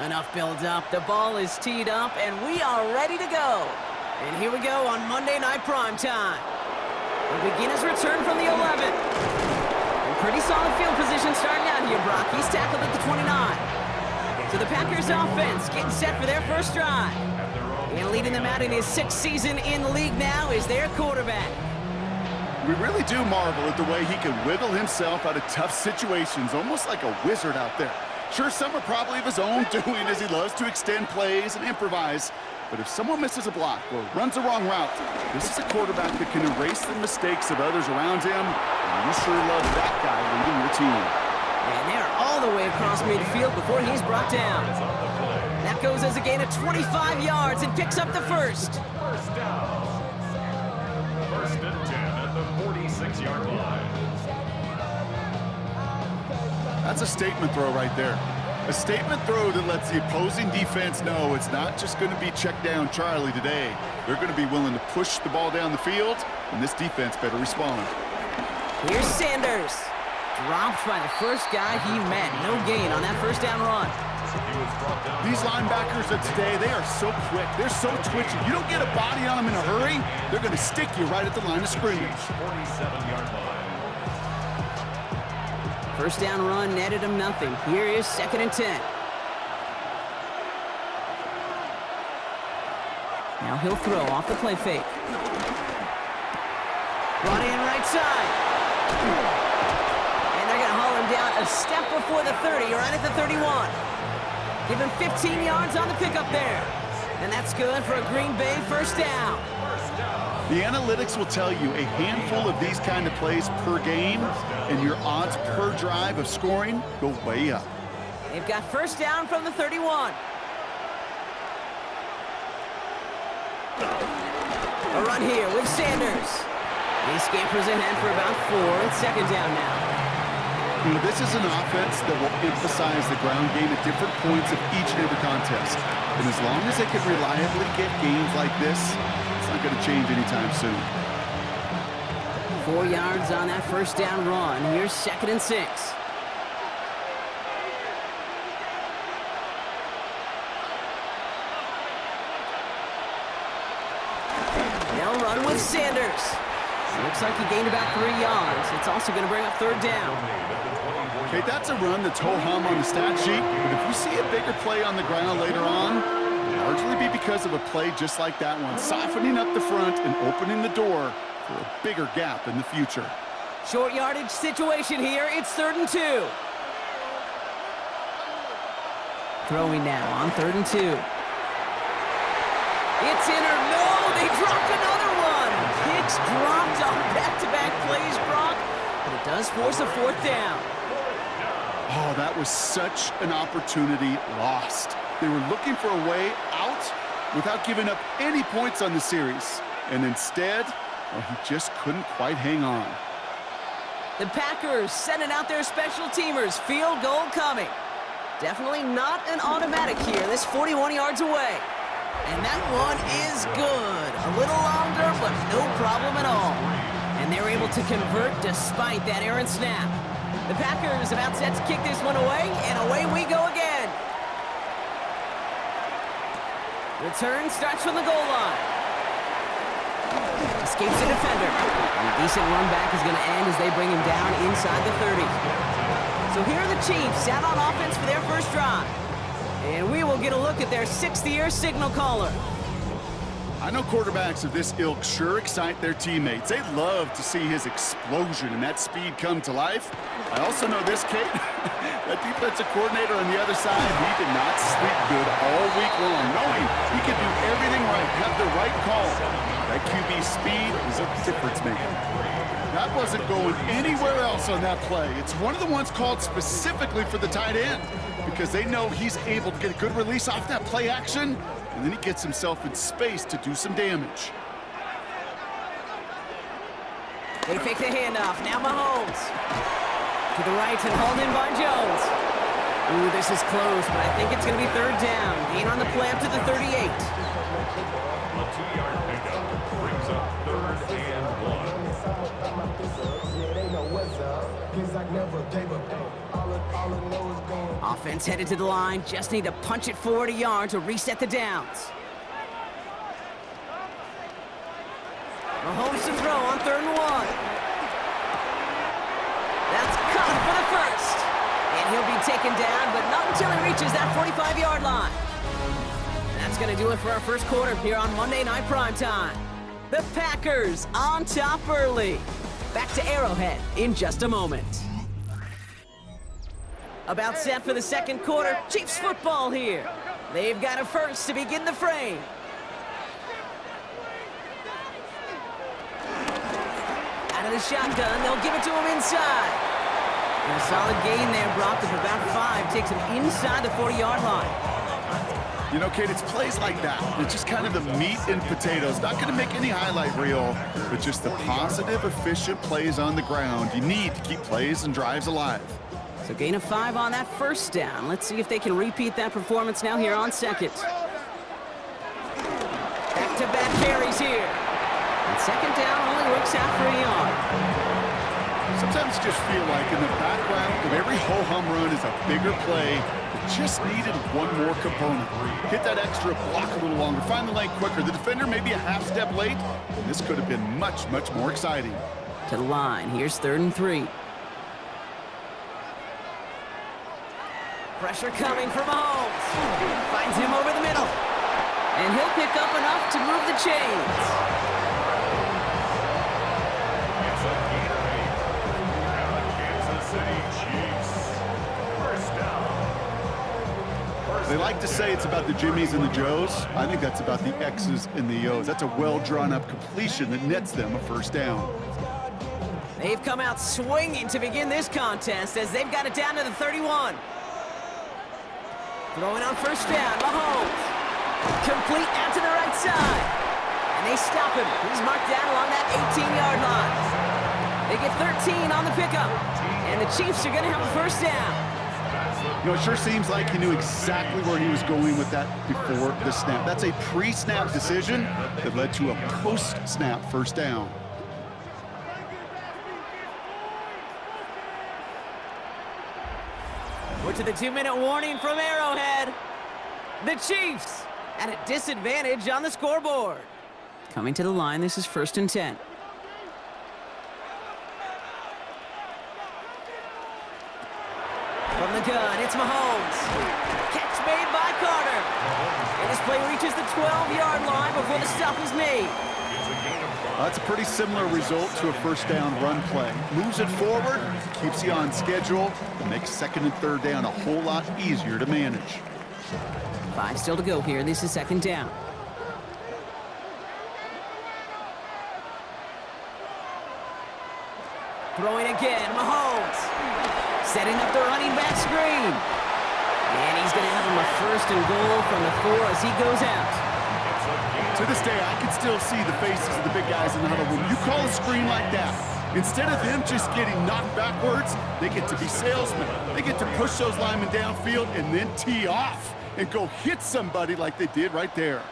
Enough build up. The ball is teed up, and we are ready to go. And here we go on Monday Night Prime Time. He'll begin his return from the 11. And pretty solid field position starting out here, Brock. He's tackled at the 29. So the Packers offense getting set for their first drive. And leading them out in his 6th season in the league now is their quarterback. We really do marvel at the way he can wiggle himself out of tough situations, almost like a wizard out there. Sure, some are probably of his own doing, as he loves to extend plays and improvise. But if someone misses a block or runs the wrong route, this is a quarterback that can erase the mistakes of others around him. And you sure love that guy leading your team. And they're all the way across midfield before he's brought down. That goes as a gain of 25 yards and picks up the first. First down. First and 10 at the 46-yard line. That's a statement throw right there. A statement throw that lets the opposing defense know it's not just going to be check down Charlie today. They're going to be willing to push the ball down the field, and this defense better respond. Here's Sanders. Dropped by the first guy he met. No gain on that first down run. These linebackers of today, they are so quick. They're so twitchy. You don't get a body on them in a hurry, they're going to stick you right at the line of scrimmage. 47-yard line. First down run netted him nothing. Here is 2nd and 10. Now he'll throw off the play fake. Brought in right side. And they're going to haul him down a step before the 30, right at the 31. Give him 15 yards on the pickup there. And that's good for a Green Bay first down. The analytics will tell you a handful of these kind of plays per game, and your odds per drive of scoring go way up. They've got first down from the 31. A run here with Sanders. He scampers ahead for about 4. It's 2nd down now. You know, this is an offense that will emphasize the ground game at different points of each and every contest. And as long as they can reliably get games like this, it's not going to change anytime soon. 4 yards on that first down run. Here's 2nd and 6. They'll run with Sanders. Looks like he gained about 3 yards. It's also going to bring up 3rd down. Okay, that's a run that's ho-hum on the stat sheet, but if you see a bigger play on the ground later on, it'll largely be because of a play just like that one, softening up the front and opening the door for a bigger gap in the future. Short yardage situation here. It's 3rd and 2. Throwing now on 3rd and 2. It's in or no, they dropped another one. Picks dropped on back-to-back plays, Brock, but it does force a 4th down. Oh, that was such an opportunity lost. They were looking for a way out without giving up any points on the series. And instead, well, he just couldn't quite hang on. The Packers sending out their special teamers. Field goal coming. Definitely not an automatic here. This 41 yards away. And that one is good. A little longer, but no problem at all. And they're able to convert despite that errant snap. The Packers about set to kick this one away, and away we go again. Return starts from the goal line. Escapes the defender. And a decent run back is going to end as they bring him down inside the 30. So here are the Chiefs out on offense for their first drive. And we will get a look at their 6th-year signal caller. I know quarterbacks of this ilk sure excite their teammates. They love to see his explosion and that speed come to life. I also know this kid, that defensive coordinator on the other side, he did not sleep good all week long, knowing he could do everything right, have the right call. That QB speed is a difference maker. That wasn't going anywhere else on that play. It's one of the ones called specifically for the tight end because they know he's able to get a good release off that play action, and then he gets himself in space to do some damage. They fake the handoff. Now Mahomes. To the right and hauled in by Jones. Ooh, this is close, but I think it's going to be 3rd down. Gain on the play up to the 38. A 2-yard pickup brings up 3rd and 1. Offense headed to the line. Just need to punch it forward a yard to reset the downs. Mahomes to throw on 3rd and 1. That's caught for the first. And he'll be taken down, but not until he reaches that 45-yard line. That's going to do it for our first quarter here on Monday Night Primetime. The Packers on top early. Back to Arrowhead in just a moment. About set for the second quarter. Chiefs football here. They've got a first to begin the frame. Out of the shotgun, they'll give it to him inside. And a solid gain there, brought up about 5, takes him inside the 40-yard line. You know, Kate, it's plays like that. It's just kind of the meat and potatoes. Not going to make any highlight reel, but just the positive, efficient plays on the ground. You need to keep plays and drives alive. So gain of 5 on that first down. Let's see if they can repeat that performance now here on second. Back-to-back carries here. And second down only works out for a yard. Sometimes you just feel like in the background of every ho-hum run is a bigger play. Just needed one more component. Hit that extra block a little longer. Find the lane quicker. The defender may be a half step late, and this could have been much, much more exciting. To the line. Here's 3rd and 3. Pressure coming from Mahomes. Finds him over the middle. And he'll pick up enough to move the chains. It's a gain of 8. Now the Kansas City Chiefs. First down. They like to say it's about the Jimmies and the Joes. I think that's about the X's and the O's. That's a well-drawn-up completion that nets them a first down. They've come out swinging to begin this contest as they've got it down to the 31. Throwing on first down, Mahomes. Complete out to the right side. And they stop him. He's marked down along that 18-yard line. They get 13 on the pickup. And the Chiefs are going to have a first down. You know, it sure seems like he knew exactly where he was going with that before the snap. That's a pre-snap decision that led to a post-snap first down. We're to the 2-minute warning from Arrowhead. The Chiefs at a disadvantage on the scoreboard. Coming to the line, this is 1st and 10. From the gun, it's Mahomes. Catch made by Carter. And this play reaches the 12-yard line before the stop is made. That's a pretty similar result to a first down run play. Moves it forward, keeps you on schedule, and makes 2nd and 3rd down a whole lot easier to manage. 5 still to go here. This is 2nd down. Throwing again, Mahomes. Setting up the running back screen. And he's going to have him a 1st and goal from the 4 as he goes out. To this day, I can still see the faces of the big guys in the huddle room. You call a screen like that, instead of them just getting knocked backwards, they get to be salesmen. They get to push those linemen downfield and then tee off and go hit somebody like they did right there.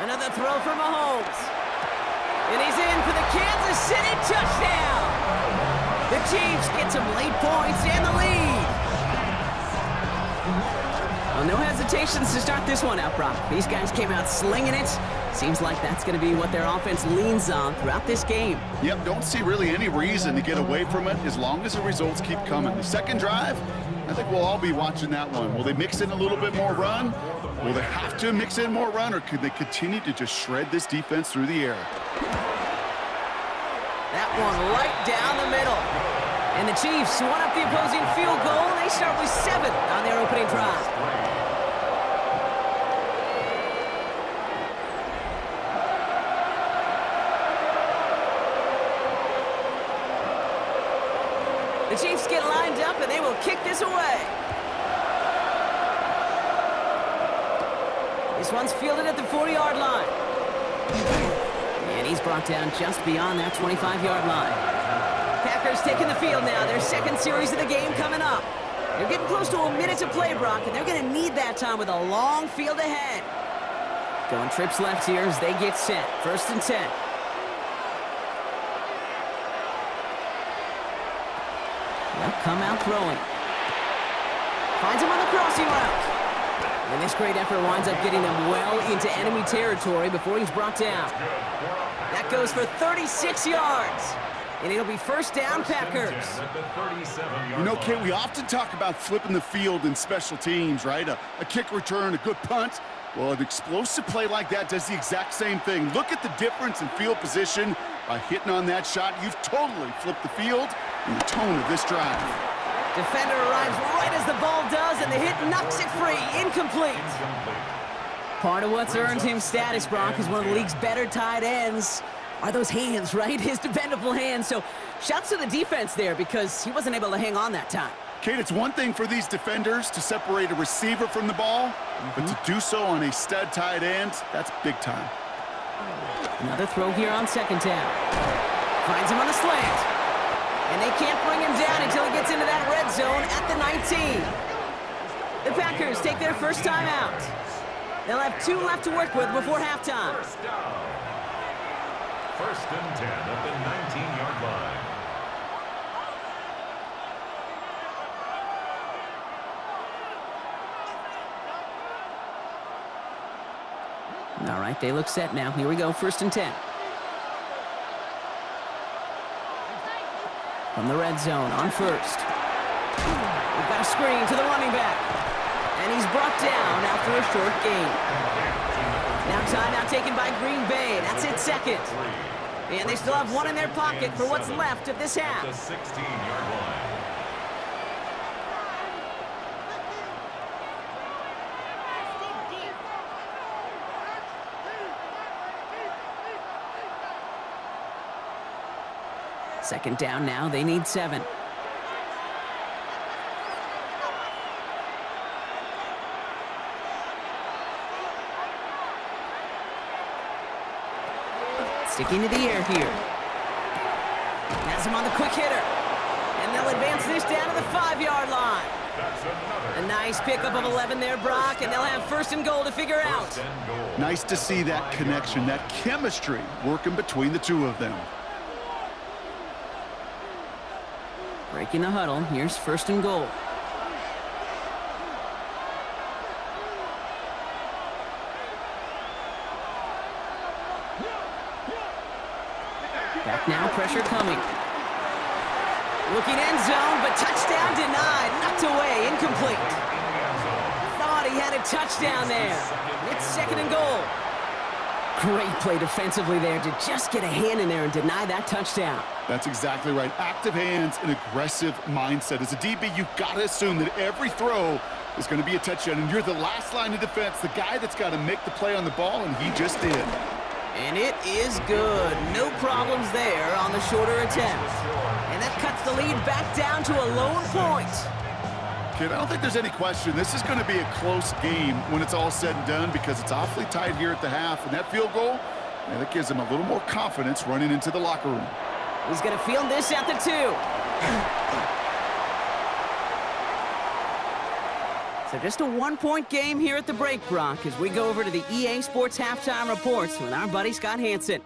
Another throw for Mahomes. And he's in for the Kansas City touchdown. The Chiefs get some late points and the lead. Well, no hesitations to start this one out, Brock. These guys came out slinging it. Seems like that's going to be what their offense leans on throughout this game. Yep, don't see really any reason to get away from it as long as the results keep coming. The second drive, I think we'll all be watching that one. Will they mix in a little bit more run? Will they have to mix in more run, or could they continue to just shred this defense through the air? That one right down the middle. And the Chiefs won up the opposing field goal, and they start with 7 on their opening drive. The Chiefs get lined up, and they will kick this away. This one's fielded at the 40-yard line. And he's brought down just beyond that 25-yard line. Packers taking the field now. Their second series of the game coming up. They're getting close to a minute to play, Brock, and they're going to need that time with a long field ahead. Going trips left here as they get set. 1st and 10. They'll come out throwing. Finds him on the crossing route. And this great effort winds up getting them well into enemy territory before he's brought down. That goes for 36 yards. And it'll be first down, Packers. You know, Kate, we often talk about flipping the field in special teams, right? A kick return, a good punt. Well, an explosive play like that does the exact same thing. Look at the difference in field position. By hitting on that shot, you've totally flipped the field and the tone of this drive. Defender arrives right as the ball does, and the hit knocks it free. Incomplete. Part of what's earned him status, Brock, is one of the league's better tight ends. Are those hands, right? His dependable hands. So shouts to the defense there because he wasn't able to hang on that time. Kate, it's one thing for these defenders to separate a receiver from the ball, but to do so on a stud tight end, that's big time. Another throw here on second down. Finds him on the slant. And they can't bring him down until he gets into that red zone at the 19. The Packers take their first time out. They'll have 2 left to work with before halftime. First and 10 at the 19-yard line. All right, they look set now. Here we go, first and 10. From the red zone on first. We've got a screen to the running back. And he's brought down after a short gain. Now timeout taken by Green Bay. That's it, second. And they still have 1 in their pocket for what's left of this half. The 16-yard line. Second down now, they need 7. Sticking to the air here. Has him on the quick hitter. And they'll advance this down to the 5-yard line. A nice pickup of 11 there, Brock, and they'll have first and goal to figure out. Nice to see that connection, that chemistry working between the two of them. Breaking the huddle, here's first and goal. Back now, pressure coming. Looking end zone, but touchdown denied. Knocked away, incomplete. Thought he had a touchdown there. It's second and goal. Great play defensively there to just get a hand in there and deny that touchdown. That's exactly right. Active hands and aggressive mindset. As a DB, you've got to assume that every throw is going to be a touchdown, and you're the last line of defense, the guy that's got to make the play on the ball, and he just did. And it is good. No problems there on the shorter attempt. And that cuts the lead back down to a lone point. Kid, I don't think there's any question. This is going to be a close game when it's all said and done because it's awfully tight here at the half. And that field goal, man, that gives him a little more confidence running into the locker room. He's going to field this at the 2. So just a 1-point game here at the break, Brock, as we go over to the EA Sports Halftime Reports with our buddy Scott Hansen.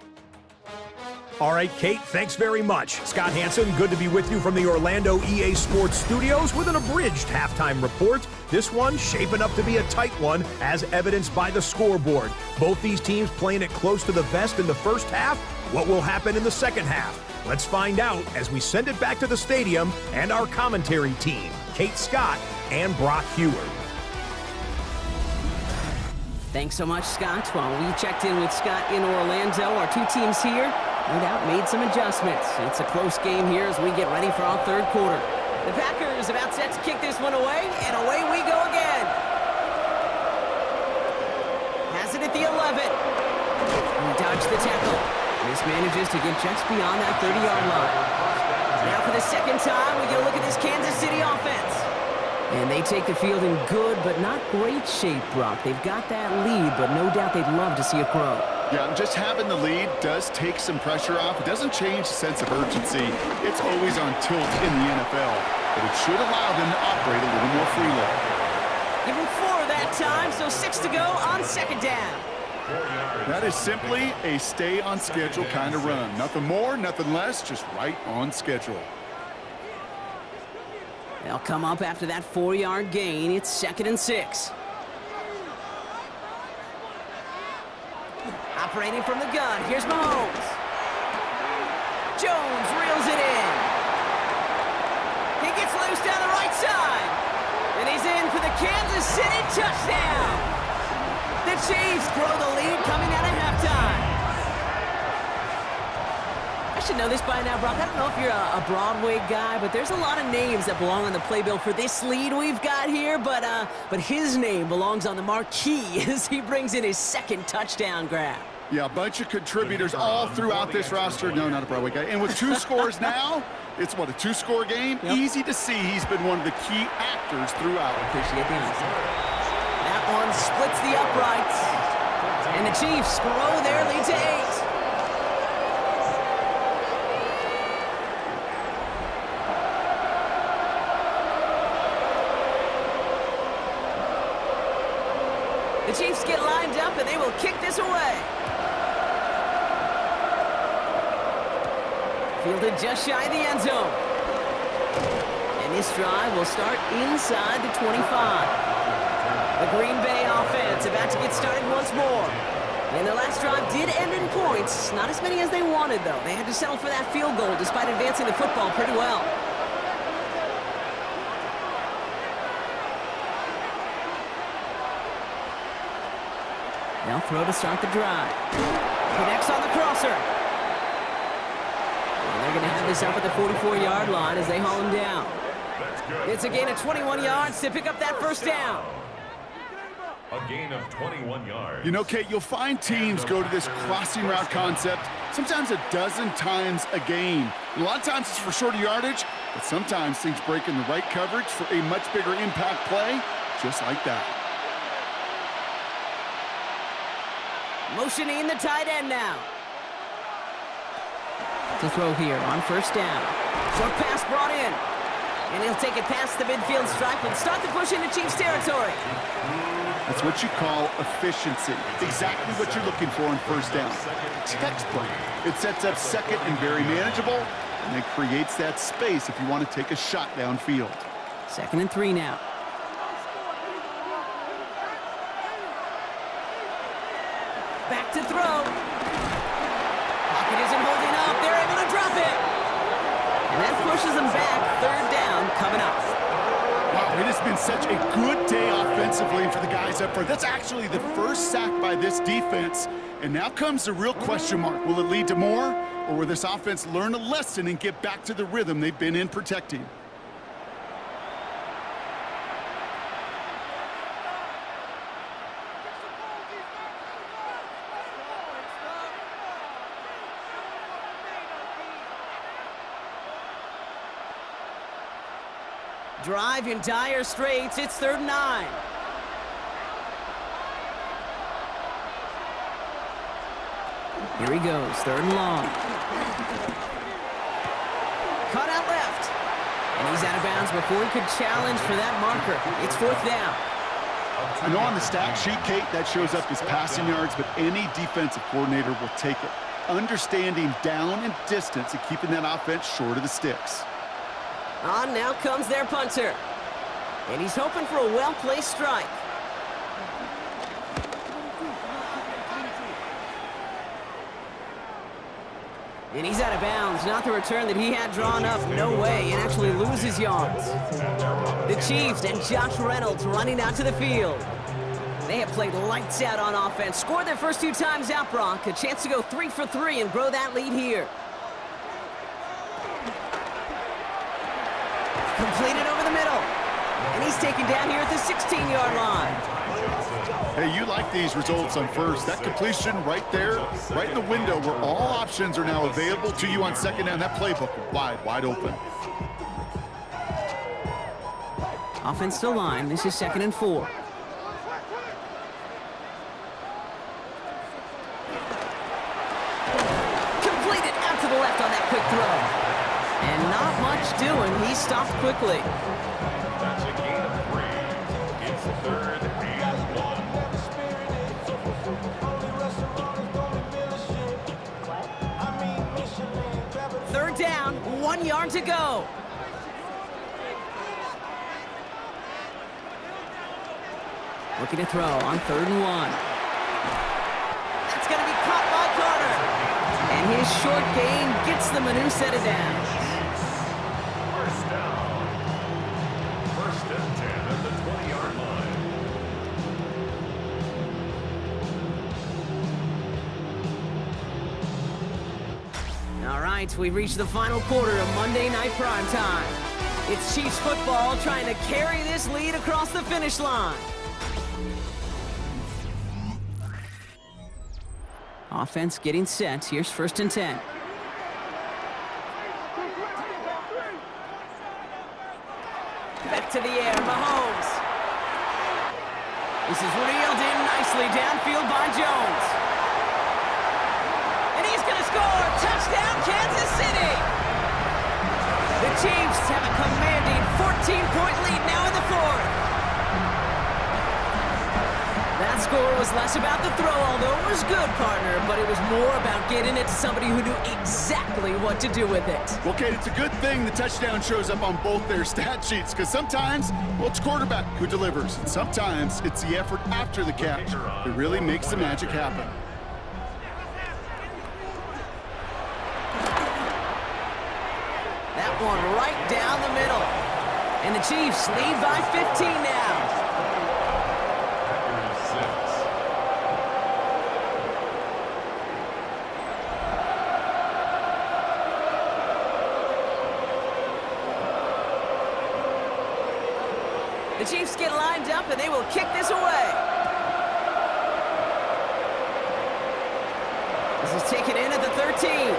All right, Kate, thanks very much. Scott Hansen, good to be with you from the Orlando EA Sports Studios with an abridged halftime report. This one shaping up to be a tight one, as evidenced by the scoreboard. Both these teams playing it close to the vest in the first half. What will happen in the second half? Let's find out as we send it back to the stadium and our commentary team, Kate Scott and Brock Heward. Thanks so much, Scott. While we checked in with Scott in Orlando, our 2 teams here, no doubt, made some adjustments. It's a close game here as we get ready for our third quarter. The Packers about set to kick this one away, and away we go again. Has it at the 11. We dodge the tackle. This manages to get just beyond that 30-yard line. Now for the second time, we get a look at this Kansas City offense. And they take the field in good but not great shape, Brock. They've got that lead, but no doubt they'd love to see it grow. Yeah, just having the lead does take some pressure off. It doesn't change the sense of urgency. It's always on tilt in the NFL, but it should allow them to operate a little more freely. Give him 4 that time, so 6 to go on second down. That is simply a stay-on-schedule kind of run. Nothing more, nothing less, just right on schedule. They'll come up after that 4-yard gain. It's 2nd and 6. Operating from the gun, here's Mahomes. Jones reels it in. He gets loose down the right side. And he's in for the Kansas City touchdown. The Chiefs grow the lead coming out of halftime. I should know this by now, Brock. I don't know if you're a Broadway guy, but there's a lot of names that belong on the playbill for this lead we've got here. But his name belongs on the marquee as he brings in his 2nd touchdown grab. Yeah, a bunch of contributors all throughout this roster. No, not a Broadway guy. And with 2 scores now, it's what, a 2-score game? Yep. Easy to see he's been one of the key actors throughout. Appreciate the answer. That one splits the uprights. And the Chiefs grow their lead to 8. The Chiefs get lined up, and they will kick this away. Fielded just shy of the end zone. And this drive will start inside the 25. The Green Bay offense about to get started once more. And their last drive did end in points. Not as many as they wanted, though. They had to settle for that field goal despite advancing the football pretty well. They'll throw to start the drive. Connects on the crosser. And they're going to have this up at the 44-yard line as they haul him down. It's a gain of 21 yards to pick up that 1st down. A gain of 21 yards. You know, Kate, you'll find teams go to this crossing route concept sometimes a dozen times a game. A lot of times it's for shorter yardage, but sometimes things break in the right coverage for a much bigger impact play, just like that. Motioning the tight end now. To throw here on 1st down. Short pass brought in. And he'll take it past the midfield stripe and start the push into Chiefs territory. That's what you call efficiency. Exactly what you're looking for on 1st down. Textbook. It sets up 2nd and very manageable, and it creates that space if you want to take a shot downfield. 2nd and 3 now. Back to throw. Pocket isn't holding up. They're able to drop it. And that pushes them back. 3rd down coming up. Wow, it has been such a good day offensively for the guys up front. That's actually the 1st sack by this defense. And now comes the real question mark. Will it lead to more? Or will this offense learn a lesson and get back to the rhythm they've been in protecting? Drive in dire straits. It's 3rd and 9. Here he goes, 3rd and long. Cut out left. And he's out of bounds before he could challenge for that marker. It's 4th down. I know on the stat sheet, Kate, that shows up as passing yards, but any defensive coordinator will take it. Understanding down and distance and keeping that offense short of the sticks. On now comes their punter. And he's hoping for a well-placed strike. And he's out of bounds. Not the return that he had drawn up. No way. And actually loses yards. The Chiefs and Josh Reynolds running out to the field. They have played lights out on offense. Scored their first 2 times out, Brock. A chance to go 3 for 3 and grow that lead here. Completed over the middle. And he's taken down here at the 16-yard line. Hey, you like these results on 1st. That completion right there, right in the window where all options are now available to you on 2nd down. That playbook wide open. Offense to line. This is 2nd and 4. Completed out to the left on that quick throw. And not much doing. He stopped quickly. That's a gain of 3. It's 3rd and 1. 3rd down, 1 yard to go. Looking to throw on 3rd and 1. It's going to be caught by Carter. And his short gain gets them a new set of downs. First down. 1st and 10 at the 20-yard line. All right, we've reached the final quarter of Monday Night Primetime. It's Chiefs football trying to carry this lead across the finish line. Offense getting set. Here's 1st and 10. Back to the air, Mahomes. This is reeled in nicely downfield by Jones. And he's going to score! Touchdown, Kansas City! The Chiefs have a commanding 14-point lead now in the 4th. That score was less about the throw, although it was good, partner, but it was more about getting it to somebody who knew exactly what to do with it. Well, Kate, it's a good thing the touchdown shows up on both their stat sheets, because sometimes, well, it's quarterback who delivers, and sometimes it's the effort after the catch that really makes the magic happen. That one right down the middle. And the Chiefs lead by 15 now. The Chiefs get lined up, and they will kick this away. This is taken in at the 13.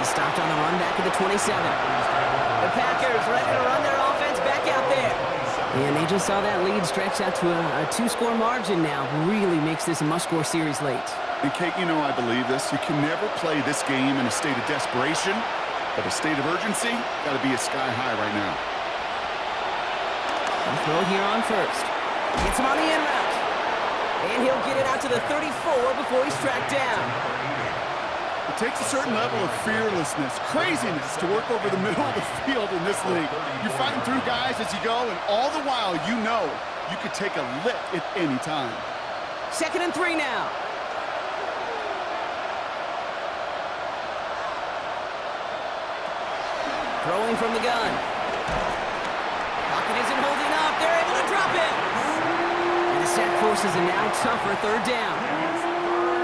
He's stopped on the run back at the 27. The Packers ready to run their offense back out there. And they just saw that lead stretch out to a 2-score margin now. Really makes this a must-score series late. And, Kate, you know I believe this. You can never play this game in a state of desperation, but a state of urgency got to be a sky high right now. Throw here on 1st. Gets him on the in route. And he'll get it out to the 34 before he's tracked down. It takes a certain level of fearlessness, craziness to work over the middle of the field in this league. You're fighting through guys as you go, and all the while you know you could take a lick at any time. 2nd and 3 now. Throwing from the gun. Pocket isn't holding up. They're able to drop it. And the sack forces a now tougher 3rd down.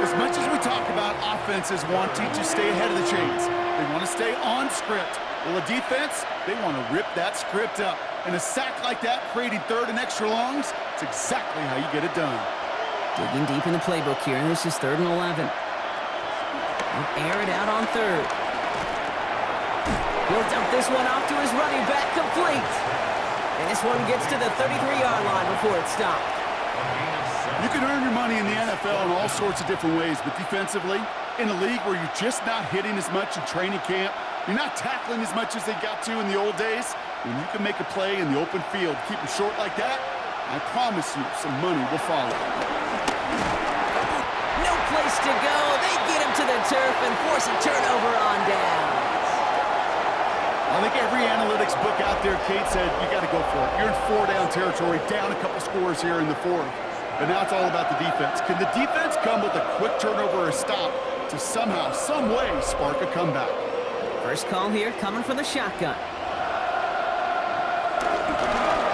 As much as we talk about offenses wanting to stay ahead of the chains, they want to stay on script. Well, a defense, they want to rip that script up. And a sack like that, creating 3rd and extra longs, it's exactly how you get it done. Digging deep in the playbook here, and this is 3rd and 11. They'll air it out on 3rd. He'll dump this one off to his running back, complete. And this one gets to the 33-yard line before it's stopped. You can earn your money in the NFL in all sorts of different ways, but defensively, in a league where you're just not hitting as much in training camp, you're not tackling as much as they got to in the old days, when you can make a play in the open field, keep it short like that, I promise you some money will follow. No place to go. They get him to the turf and force a turnover on down. I think every analytics book out there, Kate, said you got to go for it. You're in 4-down territory, down a couple scores here in the 4th. But now it's all about the defense. Can the defense come with a quick turnover or a stop to somehow, some way, spark a comeback? First call here coming from the shotgun.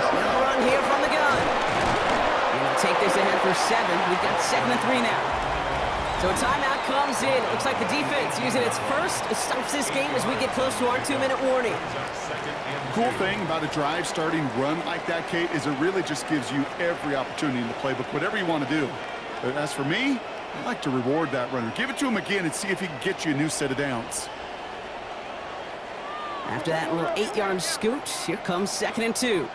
They'll run here from the gun. And they'll take this ahead for 7. We've got 2nd and 3 now. So a timeout comes in. It looks like the defense using its first stops this game as we get close to our 2-minute warning. Cool thing about a drive starting run like that, Kate, is it really just gives you every opportunity in the playbook, whatever you want to do. But as for me, I like to reward that runner. Give it to him again and see if he can get you a new set of downs. After that little 8-yard scoot, here comes 2nd and 2.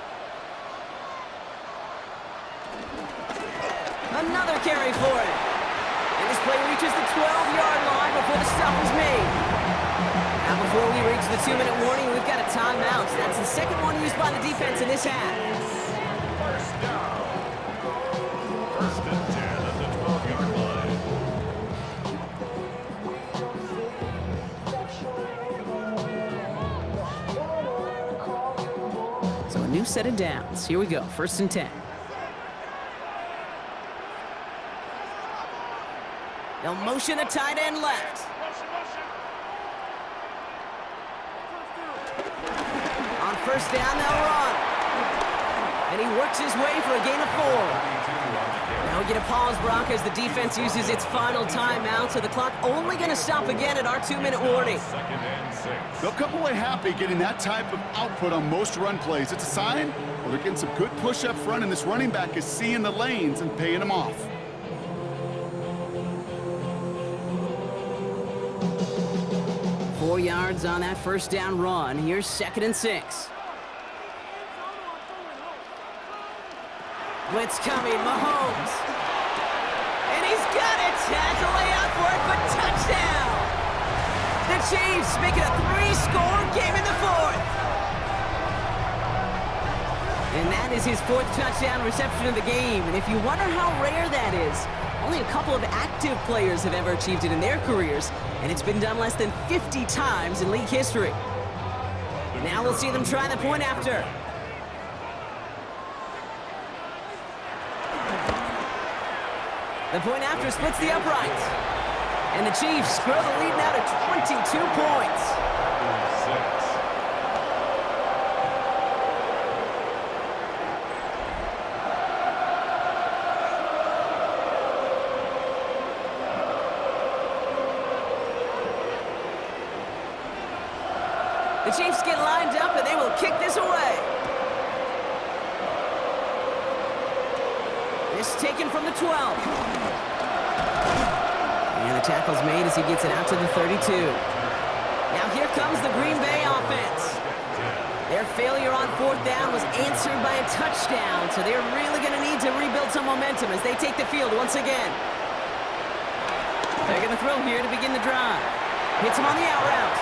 Another carry for it. And this play reaches the 12-yard line before the stop is made. Now before we reach the 2-minute warning, we've got a timeout. That's the second one used by the defense in this half. First down. 1st and 10 at the 12-yard line. So a new set of downs. Here we go, 1st and 10. They'll motion a tight end left. On first down, they'll run. And he works his way for a gain of 4. Now we get a pause, Brock, as the defense uses its final timeout, so the clock only going to stop again at our 2-minute warning. They'll come away happy getting that type of output on most run plays. It's a sign they're getting some good push up front, and this running back is seeing the lanes and paying them off. Four yards on that first down run. Here's 2nd and 6. Blitz coming, Mahomes. And he's got it. Had to lay out for it, but touchdown. The Chiefs make it a 3-score game in the 4th. And that is his 4th touchdown reception of the game. And if you wonder how rare that is, only a couple of active players have ever achieved it in their careers, and it's been done less than 50 times in league history. Now we'll see them try the point after. The point after splits the uprights. And the Chiefs grow the lead now to 22 points. The Chiefs get lined up, and they will kick this away. This taken from the 12. And the tackle's made as he gets it out to the 32. Now here comes the Green Bay offense. Their failure on 4th down was answered by a touchdown, so they're really going to need to rebuild some momentum as they take the field once again. They're going to throw here to begin the drive. Hits him on the out route.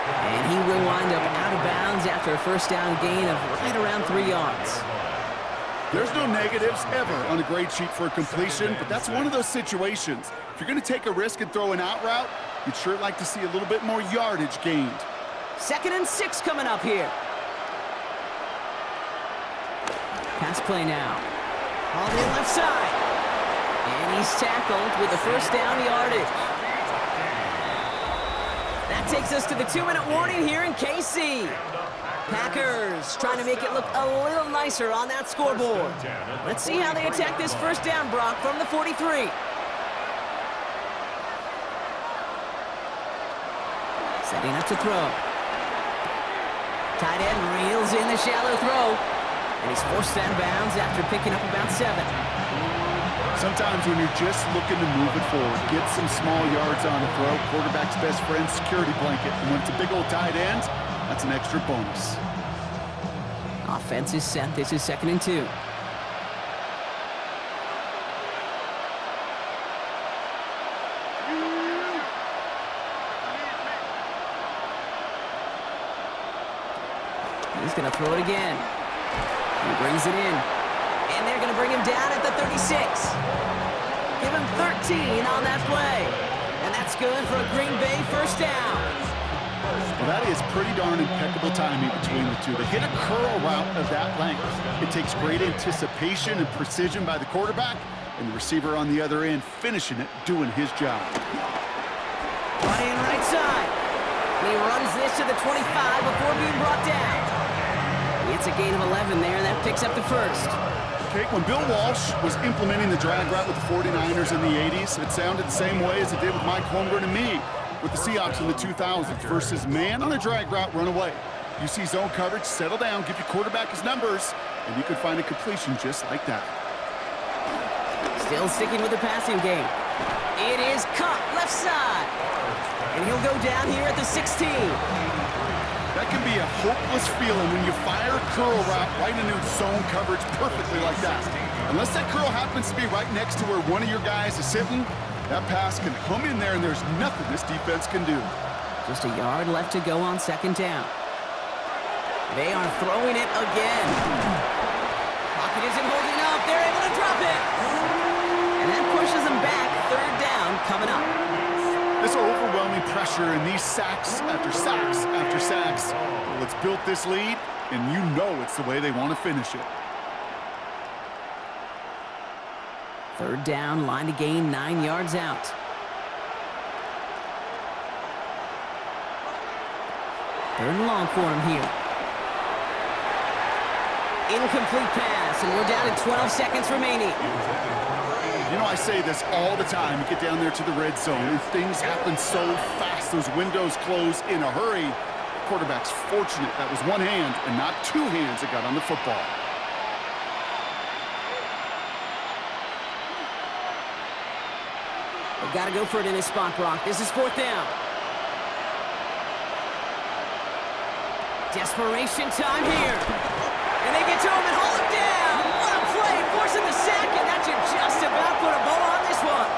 And he will wind up out of bounds after a first down gain of right around 3 yards. There's no negatives ever on a grade sheet for a completion, but that's one of those situations. If you're going to take a risk and throw an out route, you'd sure like to see a little bit more yardage gained. 2nd and 6 coming up here. Pass play now. On the left side. And he's tackled with the first down yardage. That takes us to the 2-minute warning here in KC. Packers trying to make it look a little nicer on that scoreboard. Let's see how they attack this first down, Brock, from the 43. Setting up to throw. Tight end reels in the shallow throw. And he's forced out of bounds after picking up about 7. Sometimes when you're just looking to move it forward, get some small yards on the throw, quarterback's best friend, security blanket. And when it's a big old tight end, that's an extra bonus. Offense is set. This is 2nd and 2. He's going to throw it again. He brings it in. And they're going to bring him down at the 36. Give him 13 on that play. And that's good for a Green Bay first down. Well, that is pretty darn impeccable timing between the two. They hit a curl route of that length. It takes great anticipation and precision by the quarterback, and the receiver on the other end finishing it, doing his job. Running right side. And he runs this to the 25 before being brought down. It's a gain of 11 there. That picks up the first. Okay, when Bill Walsh was implementing the drag route with the 49ers in the 80s, it sounded the same way as it did with Mike Holmgren and me with the Seahawks in the 2000s versus man on a drag route, run away. You see zone coverage, settle down, give your quarterback his numbers, and you could find a completion just like that. Still sticking with the passing game. It is caught left side. And he'll go down here at the 16. That can be a hopeless feeling when you fire a curl route right into zone coverage perfectly like that. Unless that curl happens to be right next to where one of your guys is sitting, that pass can come in there and there's nothing this defense can do. Just a yard left to go on 2nd down. They are throwing it again. Pocket isn't holding up. They're able to drop it. And that pushes them back. 3rd down coming up. This overwhelming pressure and these sacks after sacks after sacks. Well, it's built this lead, and you know it's the way they want to finish it. 3rd down, line to gain 9 yards out. Third and long for him here. Incomplete pass, and we're down to 12 seconds remaining. You know, I say this all the time. You get down there to the red zone, and things happen so fast. Those windows close in a hurry. The quarterback's fortunate that was one hand and not two hands that got on the football. They've got to go for it in his spot, Brock. This is fourth down. Desperation time here. And they get to him and haul him down. What a play, forcing the sack, and that should just about put a bow on this one.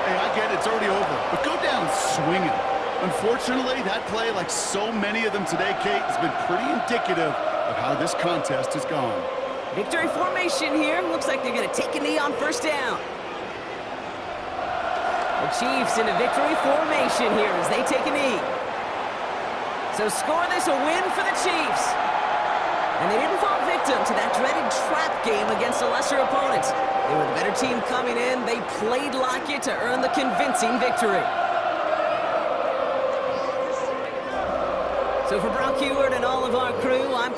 Hey, I get it, it's already over, but go down swinging. Unfortunately, that play, like so many of them today, Kate, has been pretty indicative of how this contest has gone. Victory formation here. Looks like they're going to take a knee on first down. The Chiefs in a victory formation here as they take a knee. So score this a win for the Chiefs. And they didn't fall victim to that dreaded trap game against a lesser opponent. They were the better team coming in. They played like it to earn the convincing victory. So for Brock Heward and all of our crew, I'm